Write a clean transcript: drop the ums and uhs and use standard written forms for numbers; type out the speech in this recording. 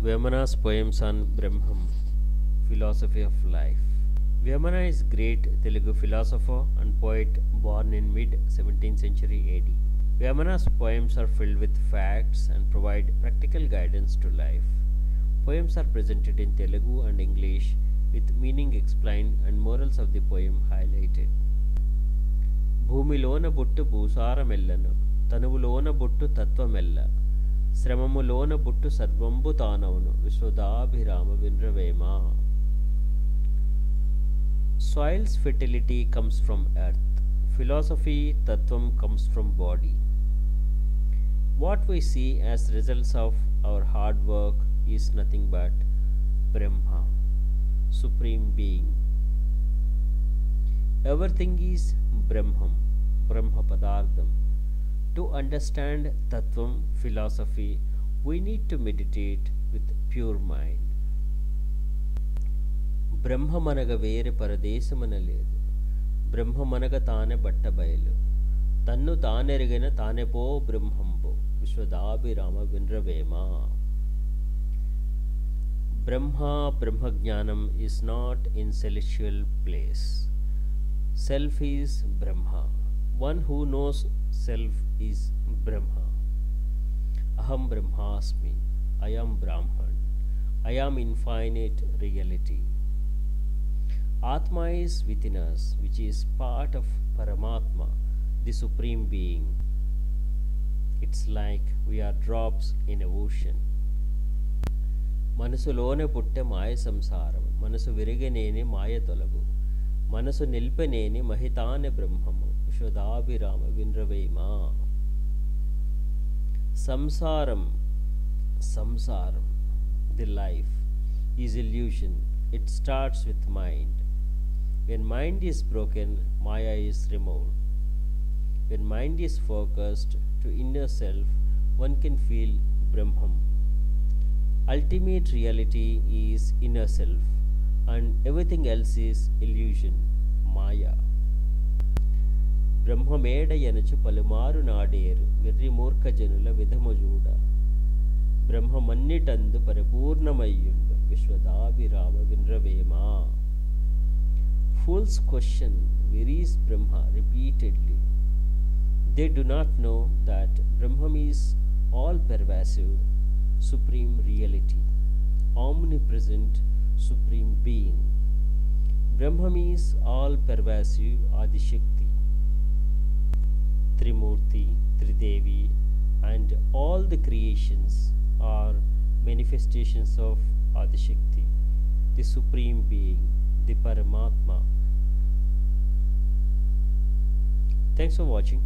Vemana's poems on Brahman, philosophy of life. Vemana is great Telugu philosopher and poet born in mid 17th century AD. Vemana's poems are filled with facts and provide practical guidance to life. Poems are presented in Telugu and English with meaning explained and morals of the poem highlighted. భూమిలోన బుట్టు భూసారమెల్లను తనువులోన బుట్టు తత్వమెల్ల శ్రమములోన బుట్టు సర్వంబు తానవును విశ్వదాభిరామ వినరవేమ. Soil's fertility comes from earth. Philosophy, tattvam comes from body. What we see as results of our hard work is nothing but Brahma, Supreme Being. Everything is Brahman, Brahma Padardham. To understand Tattvam philosophy, we need to meditate with pure mind. బ్రహ్మమనగ వేరే పరదేశమన లేదు, బ్రహ్మమనగ తానే బట్టబయలు, తన్ను తానెరిగిన తానెపో బ్రహ్మంబో విశ్వదాభిరామ వినరవేమ. Brahmagnanam is not in celestial place. Self is Brahma. One who knows self is Brahma. Aham Brahmasmi. I am Brahman. I am infinite reality. Atma is within us, which is part of Paramatma, the Supreme Being. It's like we are drops in a ocean. మనసులోనే పుట్టె మాయ సంసారం, మనసు విరిగనేని మాయ తొలగు, మనసు నిల్పనేని మహితాన బ్రహ్మము విశ్వదాభిరామ వినరవేమ. సంసారం, the life is illusion. It starts with mind. When mind is broken, Maya is removed. When mind is focused to inner self, one can feel Brahman. Ultimate reality is inner self, and everything else is illusion, Maya. బ్రహ్మమేడ ఎనుచు పలుమారు నాడేరు వెర్రి మూర్ఖ జనుల విధముజూడ బ్రహ్మమన్నిటందు పరిపూర్ణమయ్యుండు విశ్వదాభిరామ వినరవేమ. Fools question where is Brahma repeatedly. They do not know that Brahman is all pervasive, supreme reality, omnipresent, supreme being. Brahman is all pervasive Adishakti, Trimurti, Tridevi, and all the creations are manifestations of Adishakti, the supreme being, the Paramatma. Thanks for watching.